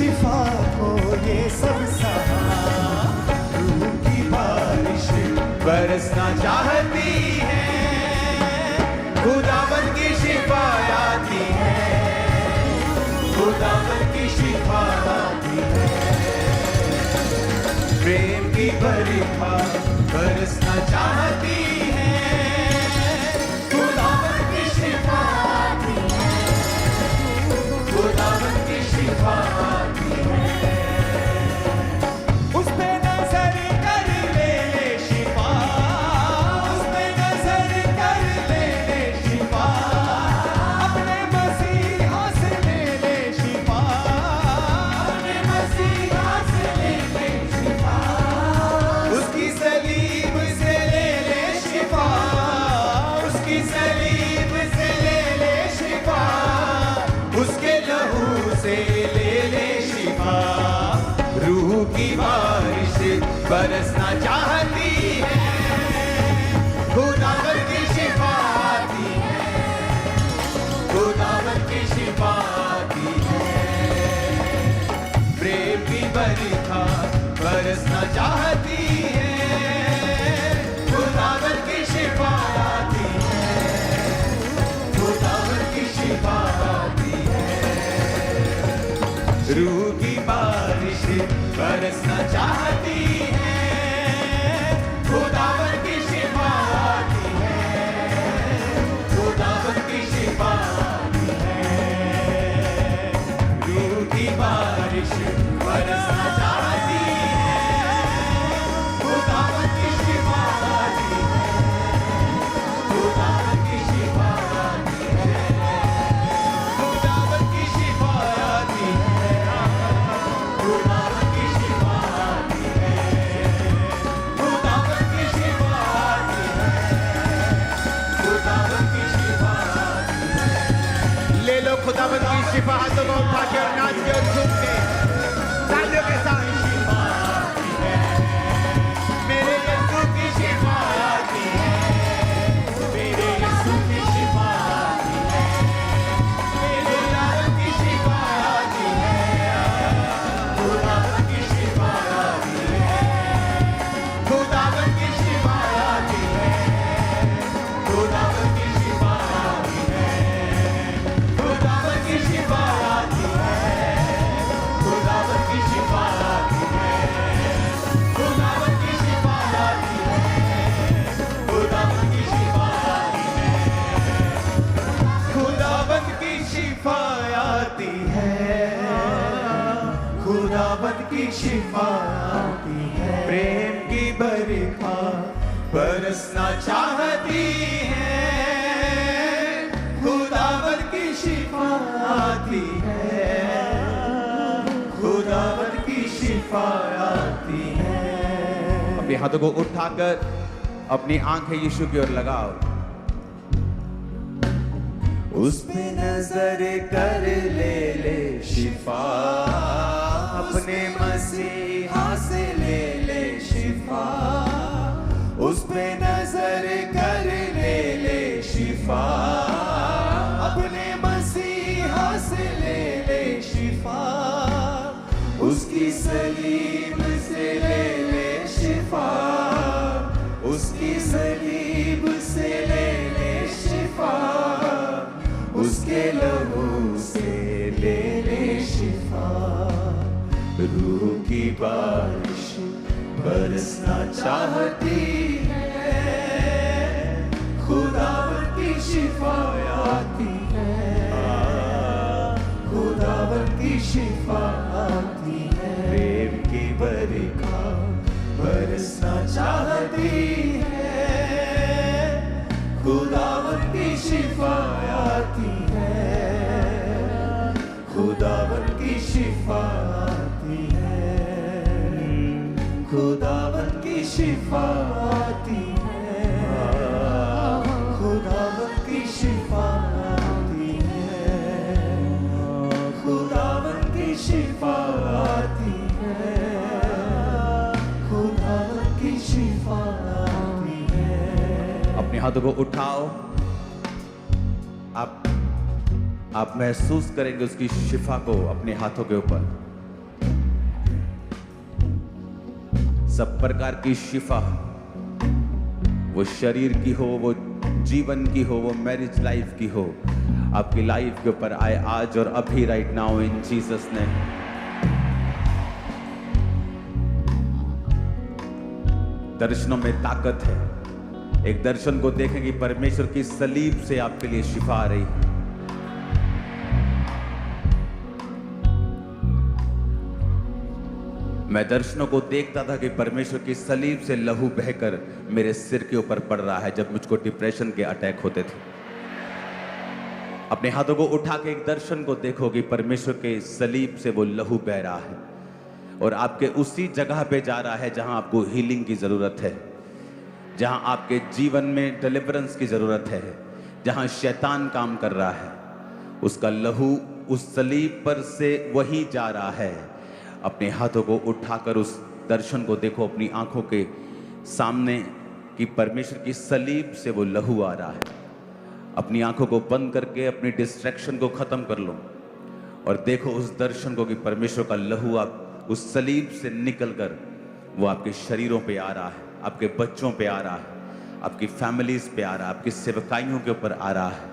शिफा को ये सब सहा, रूह की बारिश बरसना चाहती है, खुदावन की शिफा आती है, खुदावन की शिफा आती है। प्रेम की बरखा बरसना चाहती है, खुदावन की शिफा आती है, खुदावन की शिफा आती है। उस पे नजर कर ले शिफा, उस पे नजर कर ले शिफा, अपने मसीहा से ले ले शिफा, अपने मसीहा से ले ले शिफा, उसकी सलीब से ले ले शिफा, उसकी सलीब से ले ले शिफा, उसके लहू से ले ले शिफा। रूह की बारिश बरसना चाहती है, खुदावन की शिफा आती है, खुदावन की शिफा आती है। प्रेम की बरखा बरसना चाहती है, खुदावन की शिफा आती है, खुदावन की शिफा आती है। रूह की बारिश बरसना चाहती है, खुदावन की शिफा आती है, खुदावन की शिफा आती है। रूह की बारिश बरसना चाहती है, खुदावन की शिफा आती है, खुदावन की शिफा आती है, खुदावन की शिफा आती है, खुदावन की शिफा आती है, खुदावन की शिफा आती है, खुदावन की शिफा आती है। ले लो खुदावन की शिफा, हाथों को उठा के और नाच के और झूम के तालियों के साथ। शिफा आती है, मेरे यीशु की शिफा आती है, मेरे यीशु की शिफा आती है, मेरे यार की शिफा आती है, खुदावन की शिफा आती है, खुदावन की शिफा आती है, खुदावन की शिफा आती है, खुदावन की शिफा आती है, खुदावन की शिफा आती है, खुदावन की शिफा आती है, खुदावन की शिफा आती है, खुदावन की शिफा आती है, खुदावन की शिफा आती है। प्रेम की बरखा बरसना चाहती है, खुदावन की शिफा आती है, खुदावन की शिफा आती है। अपने हाथों को उठाकर अपनी आंखें यीशु की ओर लगाओ। उस पे नजर कर ले शिफा, अपने मसीहा से ले ले शिफा, उस पे नजर कर ले शिफा, अपने मसीहा से ले ले शिफा, उसकी सलीब से ले ले शिफा, उसकी सलीब से ले ले शिफा, उसके लहू से ले ले शिफा। रूह की बारिश बरसना चाहती है, खुदावन की शिफा आती है, खुदावन की शिफा आती है। प्रेम की बरखा बरसना चाहती है, खुदावन की शिफा आती है, खुदावन की शिफा आती है, खुदावन की शिफा आती है, खुदावन की शिफा आती है, खुदावन की शिफा आती है, खुदावन की शिफा आती है। अपने हाथों को उठाओ, आप महसूस करेंगे उसकी शिफा को अपने हाथों के ऊपर। सब प्रकार की शिफा, वो शरीर की हो, वो जीवन की हो, वो मैरिज लाइफ की हो, आपकी लाइफ के ऊपर आए आज और अभी, राइट नाउ, इन जीसस ने। दर्शनों में ताकत है। एक दर्शन को देखें कि परमेश्वर की सलीब से आपके लिए शिफा आ रही है। मैं दर्शनों को देखता था कि परमेश्वर की सलीब से लहू बहकर मेरे सिर के ऊपर पड़ रहा है जब मुझको डिप्रेशन के अटैक होते थे। अपने हाथों को उठा के एक दर्शन को देखो कि परमेश्वर के सलीब से वो लहू बह रहा है और आपके उसी जगह पे जा रहा है जहां आपको हीलिंग की जरूरत है, जहां आपके जीवन में डिलीवरेंस की जरूरत है, जहां शैतान काम कर रहा है, उसका लहू उस सलीब पर से वही जा रहा है। अपने हाथों को उठाकर उस दर्शन को देखो अपनी आंखों के सामने कि परमेश्वर की सलीब से वो लहू आ रहा है। अपनी आंखों को बंद करके अपनी डिस्ट्रैक्शन को खत्म कर लो और देखो उस दर्शन को कि परमेश्वर का लहू आप उस सलीब से निकलकर वो आपके शरीरों पे आ रहा है, आपके बच्चों पे आ रहा है, आपकी फैमिलीज पे आ रहा है, आपकी सेवकाइयों के ऊपर आ रहा है।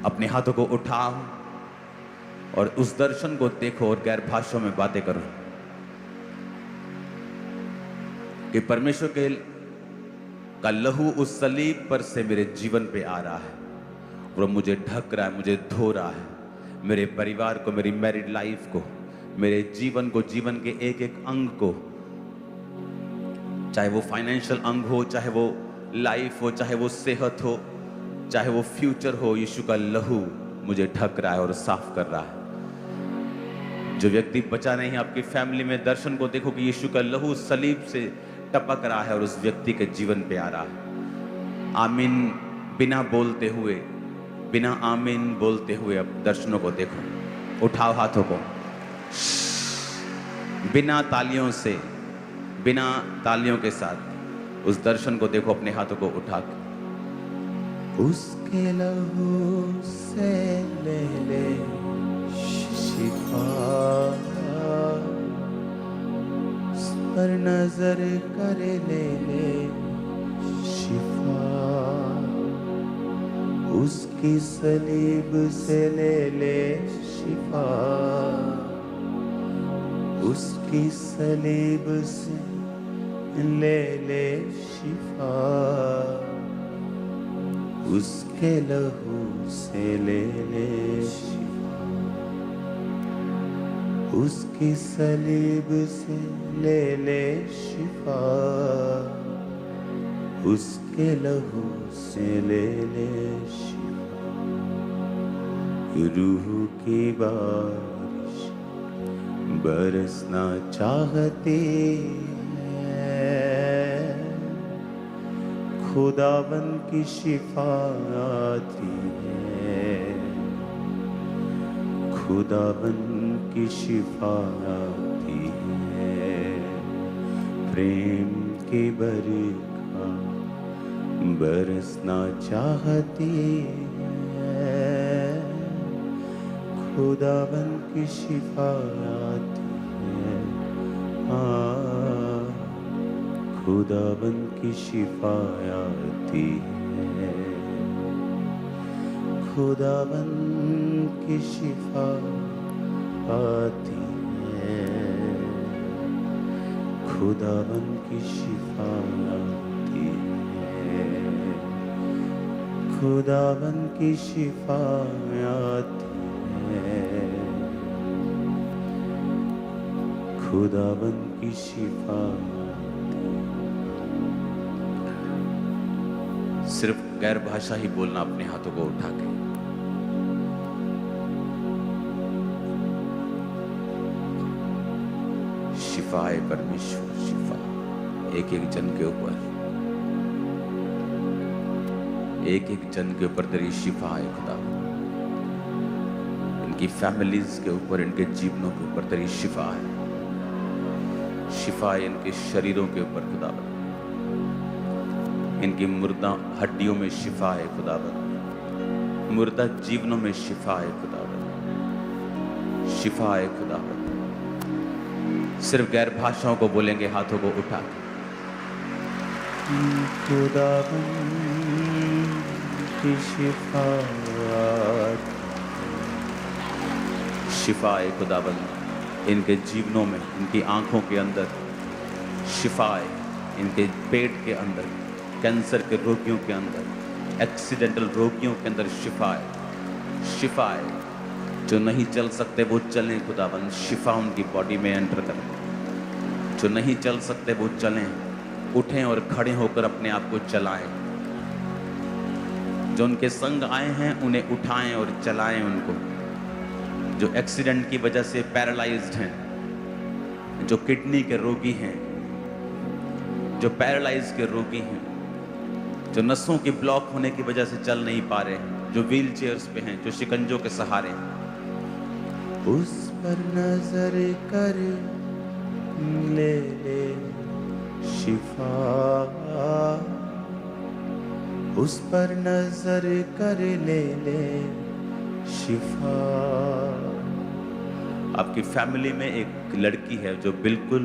अपने हाथों को उठाओ और उस दर्शन को देखो और गैर भाषाओं में बातें करो कि परमेश्वर के का लहू उस सलीब पर से मेरे जीवन पे आ रहा है और मुझे ढक रहा है, मुझे धो रहा है, मेरे परिवार को, मेरी मैरिड लाइफ को, मेरे जीवन को, जीवन के एक एक अंग को, चाहे वो फाइनेंशियल अंग हो, चाहे वो लाइफ हो, चाहे वो सेहत हो, चाहे वो फ्यूचर हो, यीशु का लहू मुझे ढक रहा है और साफ कर रहा है। जो व्यक्ति बचा नहीं आपकी फैमिली में, दर्शन को देखो कि यीशु का लहू सलीब से टपक रहा है और उस व्यक्ति के जीवन पे आ रहा है। आमीन बिना बोलते हुए, बिना आमीन बोलते हुए अब दर्शनों को देखो। उठाओ हाथों को, बिना तालियों से, बिना तालियों के साथ उस दर्शन को देखो अपने हाथों को उठा के। उसके लहू से ले ले शिफा, उस पर नजर कर ले ले शिफा, उसकी सलीब से ले ले शिफा, उसकी सलीब से ले ले शिफा, उसके लहू से ले ले शिफा, उसकी सलीब से ले ले शिफा, उसके लहू से ले ले शिफा। रूह की बारिश बरसना चाहती है, खुदावन की शिफा आती है, खुदावन की शिफा आती है, प्रेम की बरखा बरसना चाहती है, खुदावन की शिफा आती है, खुदावन की शिफा आती है, खुदावन की शिफा आती है, खुदावन की शिफा आती है, खुदावन की शिफा आती है, खुदावन की शिफा आती है। सिर्फ गैर भाषा ही बोलना अपने हाथों को उठा के। शिफा है परमेश्वर, शिफा एक एक जन के ऊपर, एक एक जन के ऊपर तेरी शिफा है खुदा। इनकी फैमिलीज के ऊपर, इनके जीवनों के ऊपर तेरी शिफा है। शिफा है इनके शरीरों के ऊपर खुदावन, इनकी मुर्दा हड्डियों में शिफा है खुदावन, मुर्दा जीवनों में शिफा है खुदावन, शिफा है खुदावन, सिर्फ गैर भाषाओं को बोलेंगे हाथों को उठा के। खुदाबंद की शिफात, शिफाए खुदाबंद इनके जीवनों में, इनकी आंखों के अंदर शिफाए, इनके पेट के अंदर, कैंसर के रोगियों के अंदर, एक्सीडेंटल रोगियों के अंदर शिफाए, शिफाए जो नहीं चल सकते वो चलें खुदाबंद, शिफा उनकी बॉडी में एंटर करें। जो नहीं चल सकते वो चलें, उठें और खड़े होकर अपने आप को चलाएं। जो उनके संग आए हैं उन्हें उठाएं और चलाएं उनको। जो एक्सीडेंट की वजह से पैरालाइज्ड हैं, जो किडनी के रोगी हैं, जो पैरालाइज के रोगी हैं, जो नसों की ब्लॉक होने की वजह से चल नहीं पा रहे हैं, जो व्हील चेयर्स पे हैं, जो शिकंजों के सहारे हैं, उस पर नजर कर ले ले शिफा, उस पर नजर कर ले ले शिफा। आपकी फैमिली में एक लड़की है जो बिल्कुल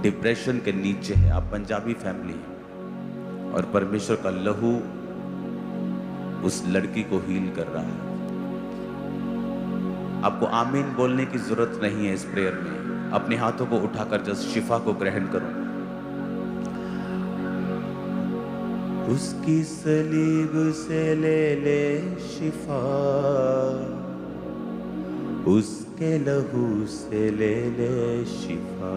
डिप्रेशन के नीचे है। आप पंजाबी फैमिली है और परमेश्वर का लहू उस लड़की को हील कर रहा है। आपको आमीन बोलने की जरूरत नहीं है इस प्रेयर में। अपने हाथों को उठाकर जस्ट शिफा को ग्रहण करो। उसकी सलीब से ले ले शिफा, उसके लहू से ले ले शिफा।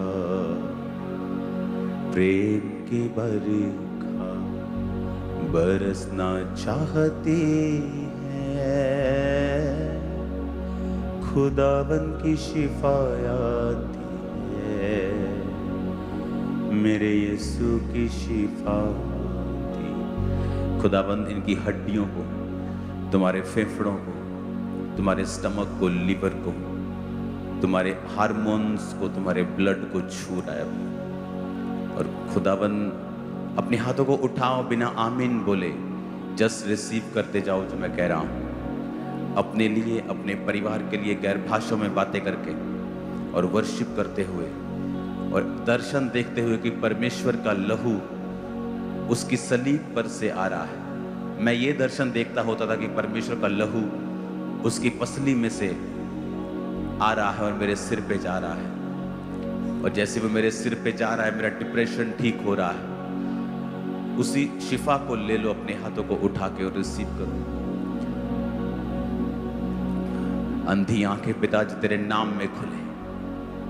प्रेम की बरखा बरसना चाहती है, खुदाबंद की शिफा आती है, मेरे यीशु की शिफा। खुदाबंद इनकी हड्डियों को, तुम्हारे फेफड़ों को, तुम्हारे स्टमक को, लीवर को, तुम्हारे हार्मोन्स को, तुम्हारे ब्लड को छू रहा है। और खुदाबंद अपने हाथों को उठाओ, बिना आमीन बोले जस्ट रिसीव करते जाओ जो मैं कह रहा हूं। अपने लिए, अपने परिवार के लिए गैर भाषाओं में बातें करके और वर्शिप करते हुए और दर्शन देखते हुए कि परमेश्वर का लहू उसकी सलीब पर से आ रहा है। मैं ये दर्शन देखता होता था कि परमेश्वर का लहू उसकी पसली में से आ रहा है और मेरे सिर पे जा रहा है। और जैसे वो मेरे सिर पे जा रहा है, मेरा डिप्रेशन ठीक हो रहा है। उसी शिफा को ले लो अपने हाथों को उठा के और रिसीव करो। अंधी आंखें पिताजी तेरे नाम में खुले,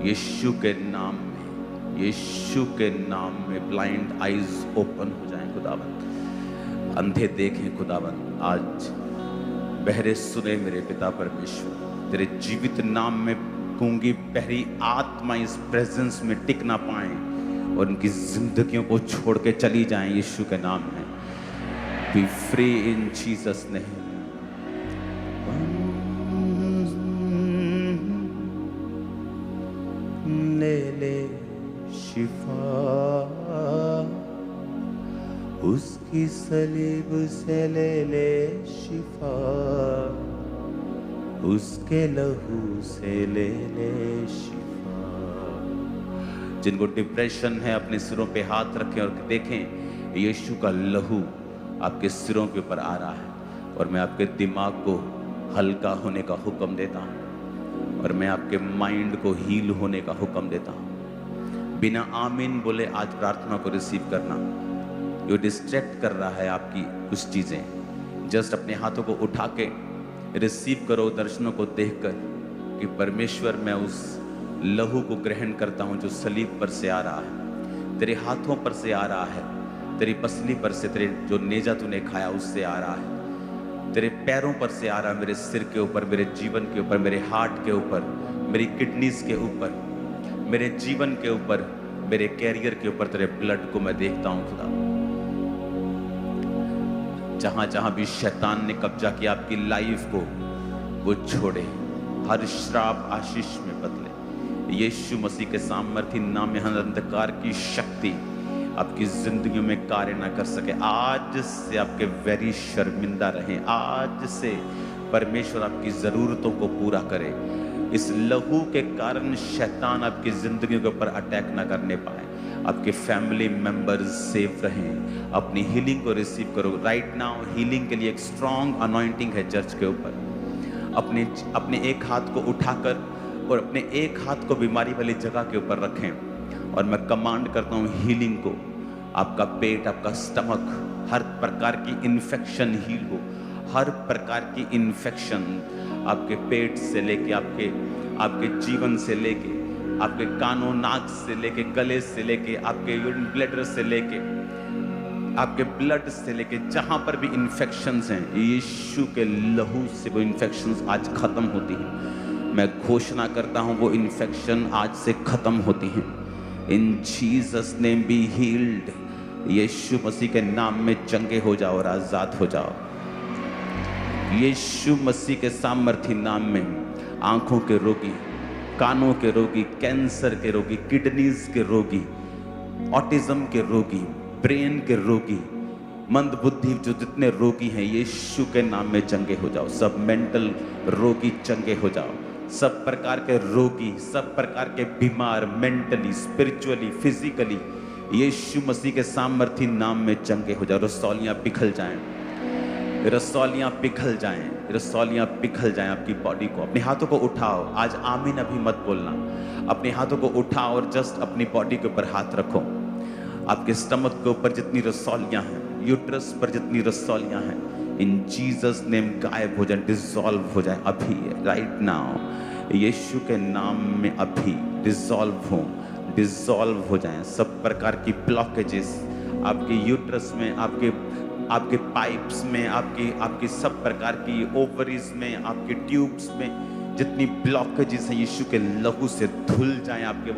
यीशु के नाम में, यीशु के नाम में ब्लाइंड आईज ओपन हो जाएं खुदावंद। अंधे देखें खुदावंद, आज बहरे सुने मेरे पिता परमेश्वर। तेरे जीवित नाम में गूंगी बहरी आत्मा इस प्रेजेंस में टिक ना पाए और उनकी जिंदगियों को छोड़ के चली जाएं यीशु के नाम में। B free in Jesus name. ले ले शिफा, उसकी सलीब से ले ले शिफा, उसके लहू से ले ले शिफा। जिनको डिप्रेशन है अपने सिरों पे हाथ रखें और देखें यीशु का लहू आपके सिरों के ऊपर आ रहा है। और मैं आपके दिमाग को हल्का होने का हुक्म देता हूँ और मैं आपके माइंड को हील होने का हुक्म देता हूँ। बिना आमीन बोले आज प्रार्थना को रिसीव करना। जो डिस्ट्रैक्ट कर रहा है आपकी कुछ चीज़ें, जस्ट अपने हाथों को उठा के रिसीव करो दर्शनों को देखकर कि परमेश्वर मैं उस लहू को ग्रहण करता हूँ जो सलीब पर से आ रहा है, तेरे हाथों पर से आ रहा है, तेरी पसली पर से, तेरे जो नेजा तूने खाया उससे आ रहा है, तेरे पैरों पर से आ रहा है, मेरे सिर के ऊपर, मेरे जीवन के ऊपर, मेरे हार्ट के ऊपर, मेरी किडनीज के ऊपर, मेरे जीवन के ऊपर, मेरे कैरियर के ऊपर तेरे ब्लड को मैं देखता हूँ खुदा। जहां जहां भी शैतान ने कब्जा किया आपकी लाइफ को, वो छोड़े, हर श्राप आशीष में बदले। यीशु मसीह के सामर्थी नाम में हर अंधकार की शक्ति आपकी जिंदगी में कार्य ना कर सके। आज से आपके वैरी शर्मिंदा रहें। आज से परमेश्वर आपकी जरूरतों को पूरा करे। इस लहू के कारण शैतान आपकी जिंदगी के ऊपर अटैक ना करने पाए। आपके फैमिली मेंबर्स सेफ रहें। अपनी हीलिंग को रिसीव करो। राइट नाउ हीलिंग के लिए एक स्ट्रॉन्ग अनॉइंटिंग है चर्च के ऊपर। अपने एक हाथ को उठाकर और अपने एक हाथ को बीमारी वाली जगह के ऊपर रखें और मैं कमांड करता हूं हीलिंग को। आपका पेट, आपका स्टमक, हर प्रकार की इन्फेक्शन हील हो। हर प्रकार की इन्फेक्शन आपके पेट से लेके आपके जीवन से लेके आपके कानों नाक से लेके गले से लेके आपके यूरिन ब्लैडर से लेके आपके ब्लड से लेके जहां पर भी इन्फेक्शंस हैं, यीशु के लहू से वो इन्फेक्शंस आज खत्म होती हैं। मैं घोषणा करता हूं वो इन्फेक्शन आज से खत्म होती हैं। In Jesus name be healed. यीशु मसीह के नाम में चंगे हो जाओ और आजाद हो जाओ। यीशु मसीह के सामर्थी नाम में आंखों के रोगी, कानों के रोगी, कैंसर के रोगी, किडनीज के रोगी, ऑटिज्म के रोगी, ब्रेन के रोगी, मंदबुद्धि जो जितने रोगी हैं, यीशु के नाम में चंगे हो जाओ। सब मेंटल रोगी चंगे हो जाओ। सब प्रकार के रोगी, सब प्रकार के बीमार, मेंटली, स्पिरिचुअली, फिजिकली, यीशु मसीह के सामर्थी नाम में चंगे हो जाओ। रसौलियां पिघल जाएं, रसौलियां पिघल जाएं, रसौलियां पिघल जाएं आपकी बॉडी को। अपने हाथों को उठाओ। आज आमीन अभी मत बोलना। अपने हाथों को उठाओ और जस्ट अपनी बॉडी के ऊपर हाथ रखो। आपके स्टमक के ऊपर जितनी रसौलियां हैं, यूट्रस पर जितनी रसौलियां हैं, इन जीसस नेम गायब हो जाए, डिसॉल्व हो जाए अभी, राइट नाउ। यीशु के नाम में अभी डिसॉल्व हो जाएं सब प्रकार की ब्लॉकेजेस आपके यूट्रस में, आपके पाइप्स में, आपकी सब प्रकार की ओवरीज में, आपके ट्यूब्स में जितनी ब्लॉकेजेस हैं, यीशु के लहू से धुल जाएं आपके वो